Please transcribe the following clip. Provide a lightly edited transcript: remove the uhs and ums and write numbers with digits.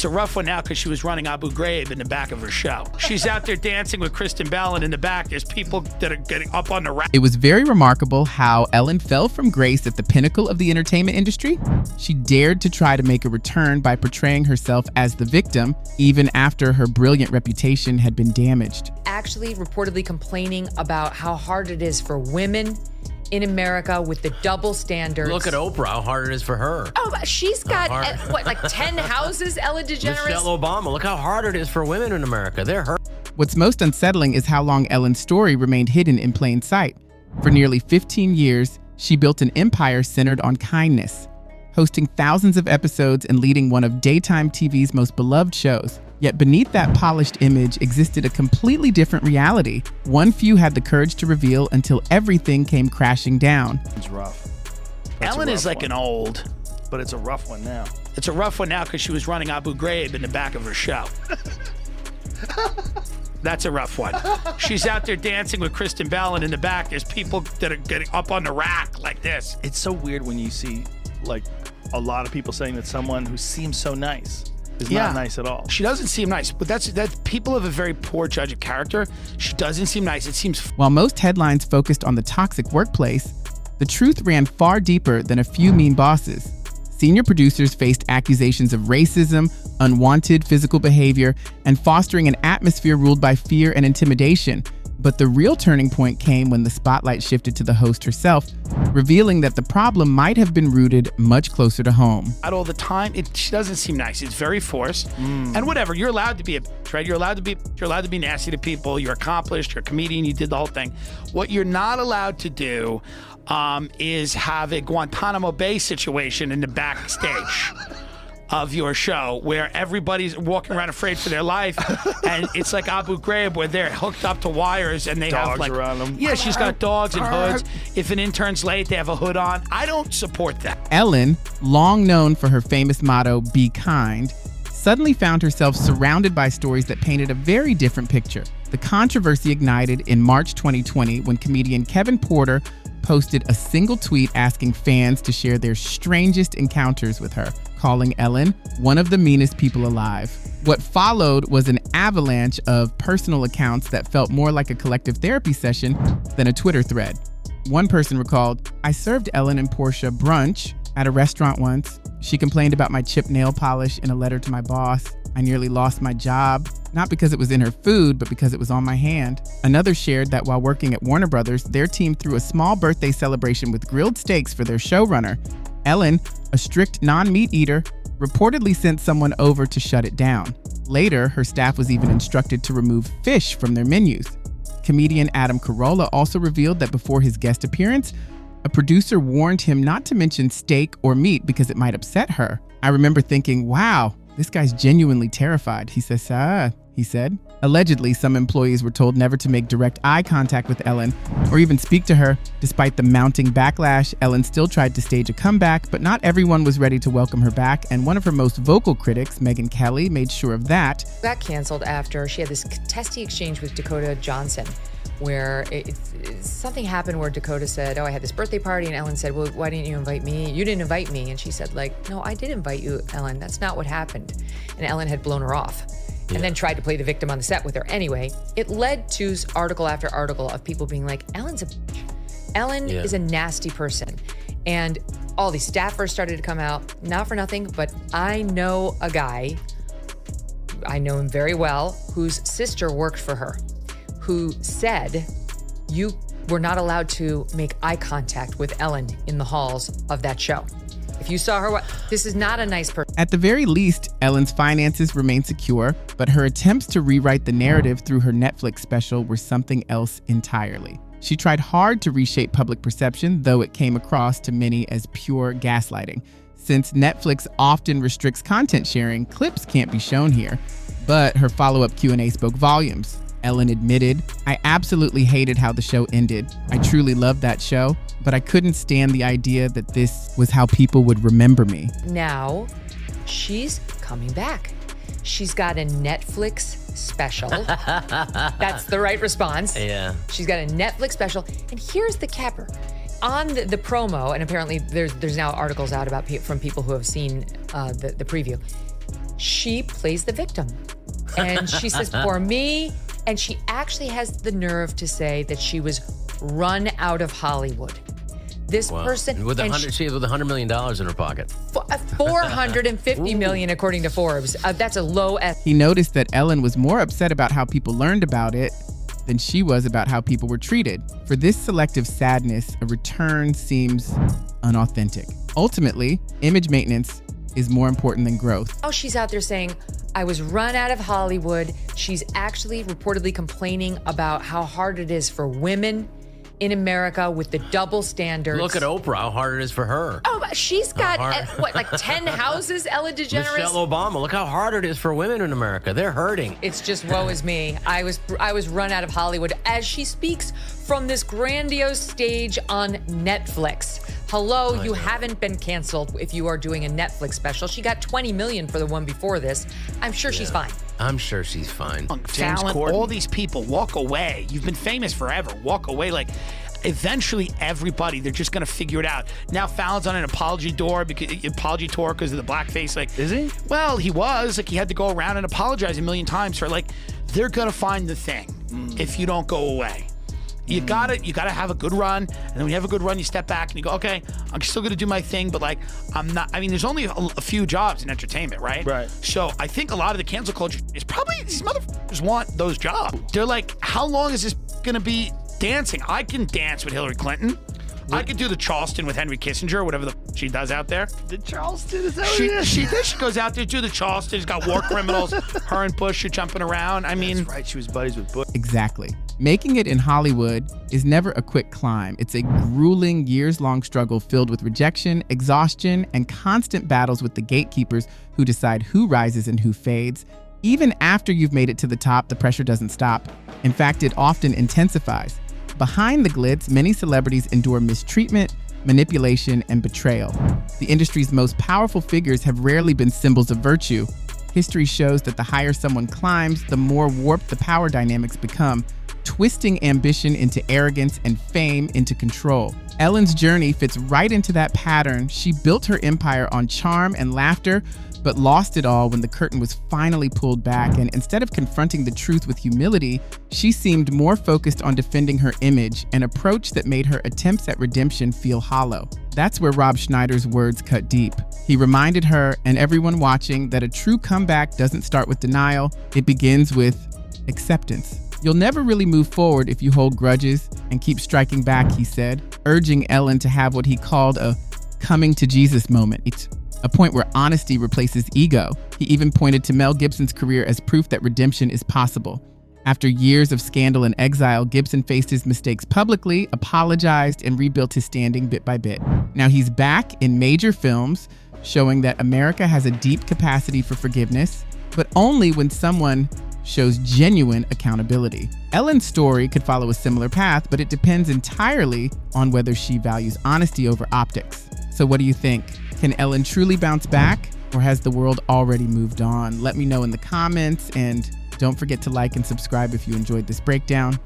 It's a rough one now because she was running Abu Ghraib in the back of her show. She's out there dancing with Kristen Bell, and in the back, there's people that are getting up on the rack. It was very remarkable how Ellen fell from grace at the pinnacle of the entertainment industry. She dared to try to make a return by portraying herself as the victim, even after her brilliant reputation had been damaged. Actually reportedly complaining about how hard it is for women in America with the double standards. Look at Oprah, how hard it is for her. Oh, she's got, like 10 houses, Ellen DeGeneres? Michelle Obama, look how hard it is for women in America. They're hurt. What's most unsettling is how long Ellen's story remained hidden in plain sight. For nearly 15 years, she built an empire centered on kindness, hosting thousands of episodes and leading one of daytime TV's most beloved shows. Yet beneath that polished image existed a completely different reality, one few had the courage to reveal until everything came crashing down. It's rough. Ellen is like an old. But it's a rough one now. It's a rough one now because she was running Abu Ghraib in the back of her show. That's a rough one. She's out there dancing with Kristen Bell, and in the back, there's people that are getting up on the rack like this. It's so weird when you see, like, a lot of people saying that someone who seems so nice is not nice at all. She doesn't seem nice, but that's people have a very poor judge of character. She doesn't seem nice. It seems. While most headlines focused on the toxic workplace, the truth ran far deeper than a few mean bosses. Senior producers faced accusations of racism, unwanted physical behavior, and fostering an atmosphere ruled by fear and intimidation. But the real turning point came when the spotlight shifted to the host herself, revealing that the problem might have been rooted much closer to home. Out all the time, she doesn't seem nice. It's very forced. And whatever, you're allowed to be a bitch, right? You're allowed to be nasty to people. You're accomplished. You're a comedian. You did the whole thing. What you're not allowed to do is have a Guantanamo Bay situation in the backstage of your show where everybody's walking around afraid for their life, and it's like Abu Ghraib where they're hooked up to wires and they dogs have like around them. Yeah, she's got dogs and hoods. If an intern's late, they have a hood on. I don't support that. Ellen, long known for her famous motto, "Be kind," suddenly found herself surrounded by stories that painted a very different picture. The controversy ignited in March 2020 when comedian Kevin Porter posted a single tweet asking fans to share their strangest encounters with her, calling Ellen one of the meanest people alive. What followed was an avalanche of personal accounts that felt more like a collective therapy session than a Twitter thread. One person recalled, "I served Ellen and Portia brunch at a restaurant once. She complained about my chipped nail polish in a letter to my boss. I nearly lost my job, not because it was in her food, but because it was on my hand." Another shared that while working at Warner Brothers, their team threw a small birthday celebration with grilled steaks for their showrunner. Ellen, a strict non-meat eater, reportedly sent someone over to shut it down. Later, her staff was even instructed to remove fish from their menus. Comedian Adam Carolla also revealed that before his guest appearance, a producer warned him not to mention steak or meat because it might upset her. "I remember thinking, wow, this guy's genuinely terrified," he said. Allegedly, some employees were told never to make direct eye contact with Ellen or even speak to her. Despite the mounting backlash, Ellen still tried to stage a comeback, but not everyone was ready to welcome her back, and one of her most vocal critics, Megyn Kelly, made sure of that. Got canceled after she had this testy exchange with Dakota Johnson, where something happened where Dakota said, "Oh, I had this birthday party," and Ellen said, "Well, why didn't you invite me? You didn't invite me." And she said, like, "No, I did invite you, Ellen. That's not what happened." And Ellen had blown her off. And then tried to play the victim on the set with her. Anyway, it led to article after article of people being like, "Ellen's a bitch. Ellen is a nasty person." And all these staffers started to come out, not for nothing, but I know a guy, I know him very well, whose sister worked for her, who said, "You were not allowed to make eye contact with Ellen in the halls of that show. If you saw her, this is not a nice person." At the very least, Ellen's finances remain secure, but her attempts to rewrite the narrative through her Netflix special were something else entirely. She tried hard to reshape public perception, though it came across to many as pure gaslighting. Since Netflix often restricts content sharing, clips can't be shown here. But her follow-up Q&A spoke volumes. Ellen admitted, "I absolutely hated how the show ended. I truly loved that show, but I couldn't stand the idea that this was how people would remember me." Now, she's coming back. She's got a Netflix special. That's the right response. Yeah. She's got a Netflix special. And here's the capper. On the promo, and apparently there's now articles out about from people who have seen the preview, she plays the victim. And she says, for me, and she actually has the nerve to say that she was run out of Hollywood. This person with she has with $100 million in her pocket. $450 million, according to Forbes. That's a low F. He noticed that Ellen was more upset about how people learned about it than she was about how people were treated. For this selective sadness, a return seems unauthentic. Ultimately, image maintenance is more important than growth. Oh, she's out there saying, I was run out of Hollywood. She's actually reportedly complaining about how hard it is for women in America with the double standards. Look at Oprah, how hard it is for her. Oh, she's got, like 10 houses, Ellen DeGeneres? Michelle Obama, look how hard it is for women in America. They're hurting. It's just woe is me. I was run out of Hollywood as she speaks from this grandiose stage on Netflix. Hello, you haven't been canceled if you are doing a Netflix special. She got $20 million for the one before this. I'm sure she's fine. I'm sure she's fine. Fallon, all these people, walk away. You've been famous forever. Walk away. Like, eventually, everybody, they're just going to figure it out. Now, Fallon's on an apology tour because of the blackface. Like, is he? Well, he was. Like, he had to go around and apologize a million times for, like, they're going to find the thing if you don't go away. You gotta have a good run, and then when you have a good run, you step back and you go, okay, I'm still gonna do my thing, but like, I'm not. I mean, there's only a few jobs in entertainment, right? Right. So I think a lot of the cancel culture is probably these motherfuckers want those jobs. They're like, how long is this gonna be dancing? I can dance with Hillary Clinton. I could do the Charleston with Henry Kissinger, whatever the she does out there. The Charleston, is that what She it is? she goes out there, do the Charleston. She's got war criminals. Her and Bush are jumping around. I mean, That's right. She was buddies with Bush. Exactly. Making it in Hollywood is never a quick climb. It's a grueling, years-long struggle filled with rejection, exhaustion, and constant battles with the gatekeepers who decide who rises and who fades. Even after you've made it to the top, the pressure doesn't stop. In fact, it often intensifies. Behind the glitz, many celebrities endure mistreatment, manipulation, and betrayal. The industry's most powerful figures have rarely been symbols of virtue. History shows that the higher someone climbs, the more warped the power dynamics become, twisting ambition into arrogance and fame into control. Ellen's journey fits right into that pattern. She built her empire on charm and laughter, but lost it all when the curtain was finally pulled back. And instead of confronting the truth with humility, she seemed more focused on defending her image, an approach that made her attempts at redemption feel hollow. That's where Rob Schneider's words cut deep. He reminded her and everyone watching that a true comeback doesn't start with denial, it begins with acceptance. You'll never really move forward if you hold grudges and keep striking back, he said, urging Ellen to have what he called a coming to Jesus moment. It's a point where honesty replaces ego. He even pointed to Mel Gibson's career as proof that redemption is possible. After years of scandal and exile, Gibson faced his mistakes publicly, apologized, and rebuilt his standing bit by bit. Now he's back in major films, showing that America has a deep capacity for forgiveness, but only when someone shows genuine accountability. Ellen's story could follow a similar path, but it depends entirely on whether she values honesty over optics. So what do you think? Can Ellen truly bounce back, or has the world already moved on? Let me know in the comments, and don't forget to like and subscribe if you enjoyed this breakdown.